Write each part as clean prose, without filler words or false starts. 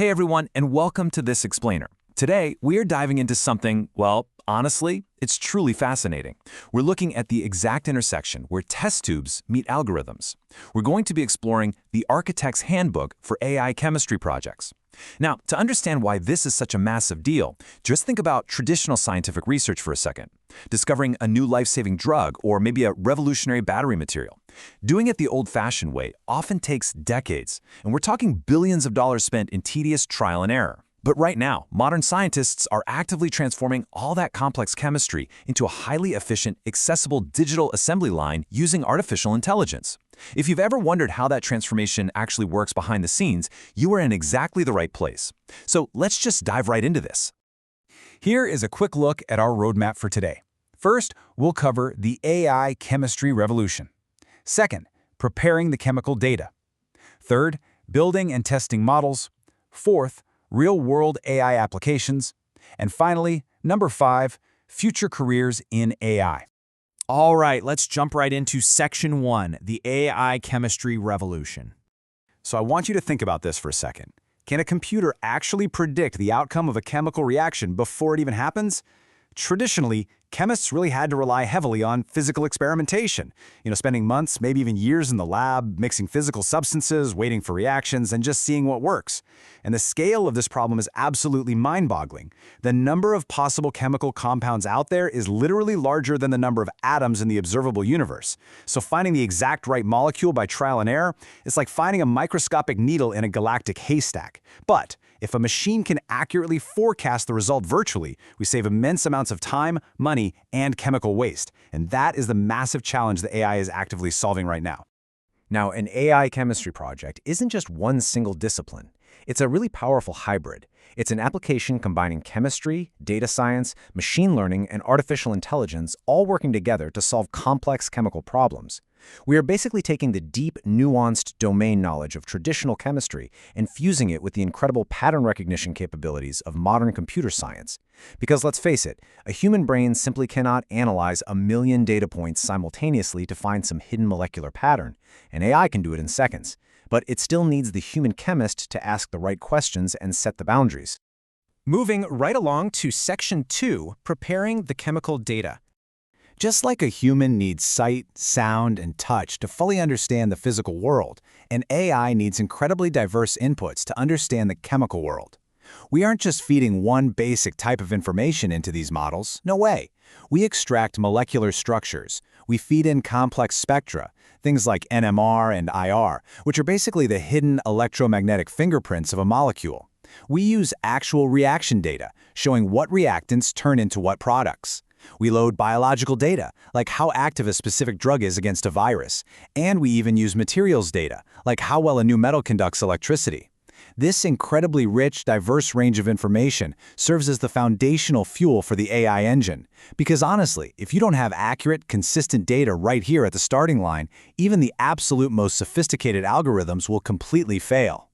Hey everyone, and welcome to this explainer. Today, we are diving into something, well, honestly, it's truly fascinating. We're looking at the exact intersection where test tubes meet algorithms. We're going to be exploring the architect's handbook for AI chemistry projects. Now, to understand why this is such a massive deal, just think about traditional scientific research for a second. Discovering a new life-saving drug or maybe a revolutionary battery material. Doing it the old-fashioned way often takes decades, and we're talking billions of dollars spent in tedious trial and error. But right now, modern scientists are actively transforming all that complex chemistry into a highly efficient, accessible digital assembly line using artificial intelligence. If you've ever wondered how that transformation actually works behind the scenes, you are in exactly the right place. So let's just dive right into this. Here is a quick look at our roadmap for today. First, we'll cover the AI chemistry revolution. Second, preparing the chemical data. Third, building and testing models. Fourth, real-world AI applications. And finally, number 5, future careers in AI. All right, let's jump right into Section 1, the AI chemistry revolution. So I want you to think about this for a second. Can a computer actually predict the outcome of a chemical reaction before it even happens? Traditionally, chemists really had to rely heavily on physical experimentation, spending months, maybe even years in the lab, mixing physical substances, waiting for reactions, and just seeing what works. And the scale of this problem is absolutely mind-boggling. The number of possible chemical compounds out there is literally larger than the number of atoms in the observable universe. So finding the exact right molecule by trial and error is like finding a microscopic needle in a galactic haystack. But if a machine can accurately forecast the result virtually, we save immense amounts of time, money, and chemical waste. And that is the massive challenge that AI is actively solving right now. Now, an AI chemistry project isn't just one single discipline. It's a really powerful hybrid. It's an application combining chemistry, data science, machine learning, and artificial intelligence all working together to solve complex chemical problems. We are basically taking the deep, nuanced domain knowledge of traditional chemistry and fusing it with the incredible pattern recognition capabilities of modern computer science. Because let's face it, a human brain simply cannot analyze a million data points simultaneously to find some hidden molecular pattern, and AI can do it in seconds. But it still needs the human chemist to ask the right questions and set the boundaries. Moving right along to Section 2, preparing the chemical data. Just like a human needs sight, sound, and touch to fully understand the physical world, an AI needs incredibly diverse inputs to understand the chemical world. We aren't just feeding one basic type of information into these models. No way. We extract molecular structures. We feed in complex spectra, things like NMR and IR, which are basically the hidden electromagnetic fingerprints of a molecule. We use actual reaction data, showing what reactants turn into what products. We load biological data, like how active a specific drug is against a virus. And we even use materials data, like how well a new metal conducts electricity. This incredibly rich, diverse range of information serves as the foundational fuel for the AI engine. Because honestly, if you don't have accurate, consistent data right here at the starting line, even the absolute most sophisticated algorithms will completely fail.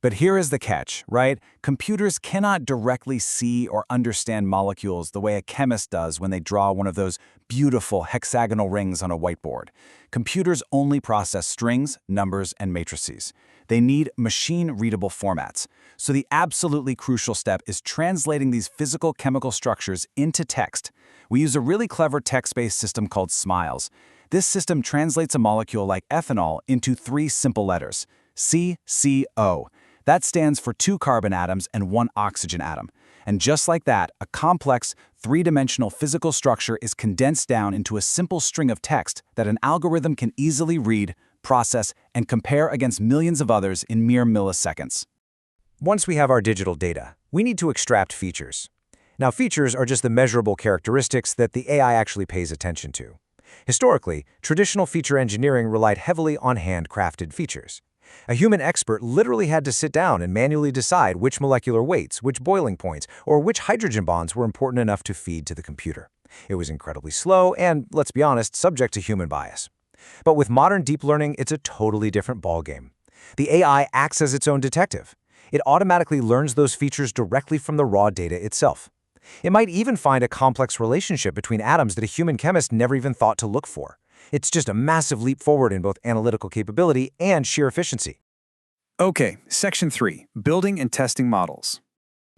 But here is the catch, right? Computers cannot directly see or understand molecules the way a chemist does when they draw one of those beautiful hexagonal rings on a whiteboard. Computers only process strings, numbers, and matrices. They need machine-readable formats. So the absolutely crucial step is translating these physical chemical structures into text. We use a really clever text-based system called SMILES. This system translates a molecule like ethanol into 3 simple letters: CCO. That stands for 2 carbon atoms and 1 oxygen atom. And just like that, a complex, 3-dimensional physical structure is condensed down into a simple string of text that an algorithm can easily read, process, and compare against millions of others in mere milliseconds. Once we have our digital data, we need to extract features. Now, features are just the measurable characteristics that the AI actually pays attention to. Historically, traditional feature engineering relied heavily on handcrafted features. A human expert literally had to sit down and manually decide which molecular weights, which boiling points, or which hydrogen bonds were important enough to feed to the computer. It was incredibly slow and, let's be honest, subject to human bias. But with modern deep learning, it's a totally different ballgame. The AI acts as its own detective. It automatically learns those features directly from the raw data itself. It might even find a complex relationship between atoms that a human chemist never even thought to look for. It's just a massive leap forward in both analytical capability and sheer efficiency. Okay, Section 3, Building and Testing Models.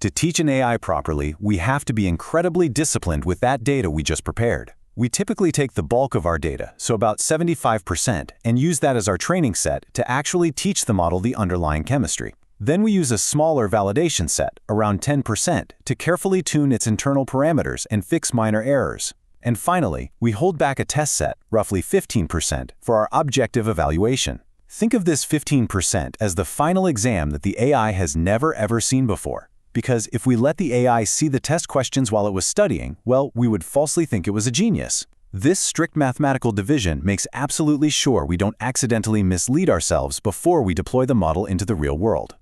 To teach an AI properly, we have to be incredibly disciplined with that data we just prepared. We typically take the bulk of our data, so about 75%, and use that as our training set to actually teach the model the underlying chemistry. Then we use a smaller validation set, around 10%, to carefully tune its internal parameters and fix minor errors. And finally, we hold back a test set, roughly 15%, for our objective evaluation. Think of this 15% as the final exam that the AI has never ever seen before. Because if we let the AI see the test questions while it was studying, well, we would falsely think it was a genius. This strict mathematical division makes absolutely sure we don't accidentally mislead ourselves before we deploy the model into the real world.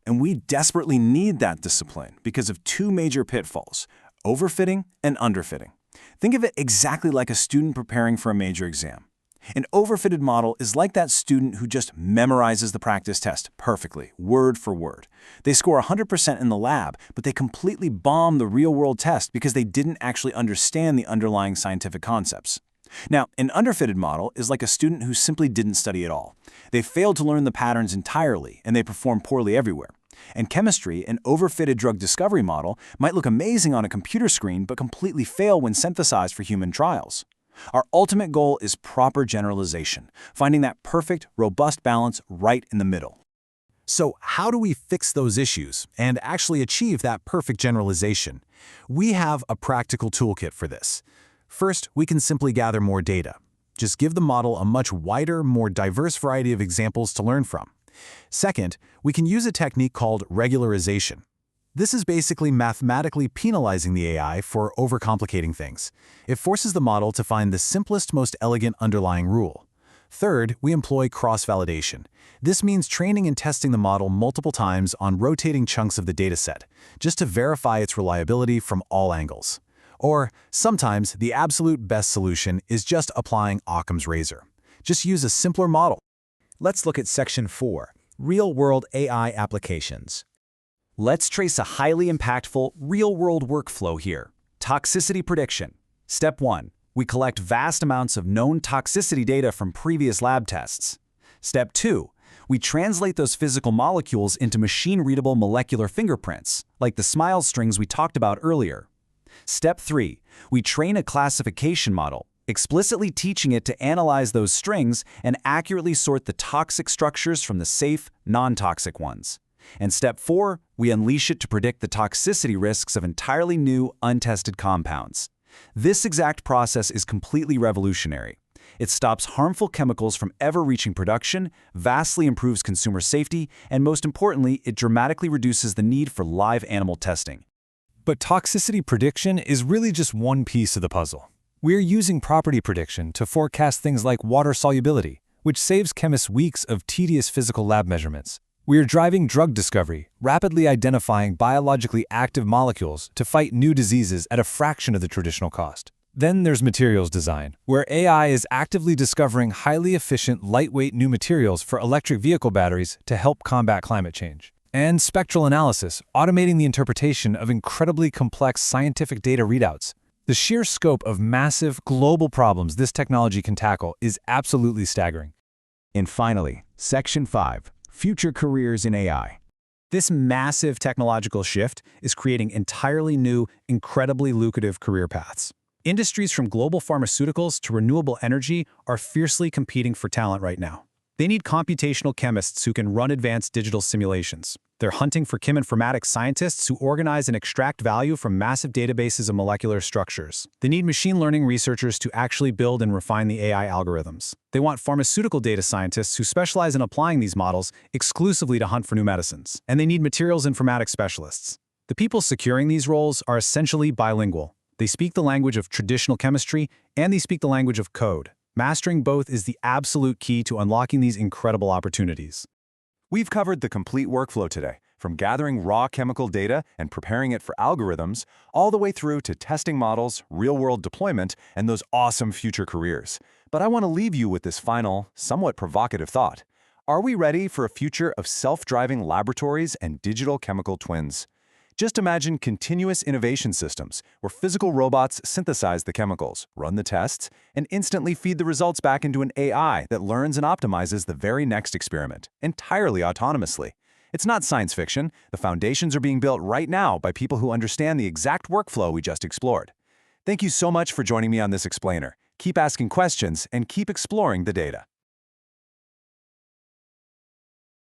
And we desperately need that discipline because of two major pitfalls: overfitting and underfitting. Think of it exactly like a student preparing for a major exam. An overfitted model is like that student who just memorizes the practice test perfectly, word for word. They score 100% in the lab, but they completely bomb the real-world test because they didn't actually understand the underlying scientific concepts. Now, an underfitted model is like a student who simply didn't study at all. They failed to learn the patterns entirely, and they perform poorly everywhere. In chemistry, an overfitted drug discovery model might look amazing on a computer screen but completely fail when synthesized for human trials. Our ultimate goal is proper generalization, finding that perfect, robust balance right in the middle. So how do we fix those issues and actually achieve that perfect generalization? We have a practical toolkit for this. First, we can simply gather more data. Just give the model a much wider, more diverse variety of examples to learn from. Second, we can use a technique called regularization. This is basically mathematically penalizing the AI for overcomplicating things. It forces the model to find the simplest, most elegant underlying rule. Third, we employ cross-validation. This means training and testing the model multiple times on rotating chunks of the dataset, just to verify its reliability from all angles. Or, sometimes, the absolute best solution is just applying Occam's razor. Just use a simpler model. Let's look at Section 4, Real-World AI Applications. Let's trace a highly impactful, real-world workflow here. Toxicity prediction. Step 1. We collect vast amounts of known toxicity data from previous lab tests. Step 2. We translate those physical molecules into machine-readable molecular fingerprints, like the SMILES strings we talked about earlier. Step 3. We train a classification model, explicitly teaching it to analyze those strings and accurately sort the toxic structures from the safe, non-toxic ones. And step 4, we unleash it to predict the toxicity risks of entirely new, untested compounds. This exact process is completely revolutionary. It stops harmful chemicals from ever reaching production, vastly improves consumer safety, and most importantly, it dramatically reduces the need for live animal testing. But toxicity prediction is really just one piece of the puzzle. We're using property prediction to forecast things like water solubility, which saves chemists weeks of tedious physical lab measurements. We are driving drug discovery, rapidly identifying biologically active molecules to fight new diseases at a fraction of the traditional cost. Then there's materials design, where AI is actively discovering highly efficient, lightweight new materials for electric vehicle batteries to help combat climate change. And spectral analysis, automating the interpretation of incredibly complex scientific data readouts. The sheer scope of massive, global problems this technology can tackle is absolutely staggering. And finally, Section 5. Future careers in AI. This massive technological shift is creating entirely new, incredibly lucrative career paths. Industries from global pharmaceuticals to renewable energy are fiercely competing for talent right now. They need computational chemists who can run advanced digital simulations. They're hunting for cheminformatics scientists who organize and extract value from massive databases of molecular structures. They need machine learning researchers to actually build and refine the AI algorithms. They want pharmaceutical data scientists who specialize in applying these models exclusively to hunt for new medicines. And they need materials informatics specialists. The people securing these roles are essentially bilingual. They speak the language of traditional chemistry, and they speak the language of code. Mastering both is the absolute key to unlocking these incredible opportunities. We've covered the complete workflow today, from gathering raw chemical data and preparing it for algorithms, all the way through to testing models, real-world deployment, and those awesome future careers. But I want to leave you with this final, somewhat provocative thought. Are we ready for a future of self-driving laboratories and digital chemical twins? Just imagine continuous innovation systems where physical robots synthesize the chemicals, run the tests, and instantly feed the results back into an AI that learns and optimizes the very next experiment, entirely autonomously. It's not science fiction. The foundations are being built right now by people who understand the exact workflow we just explored. Thank you so much for joining me on this explainer. Keep asking questions and keep exploring the data.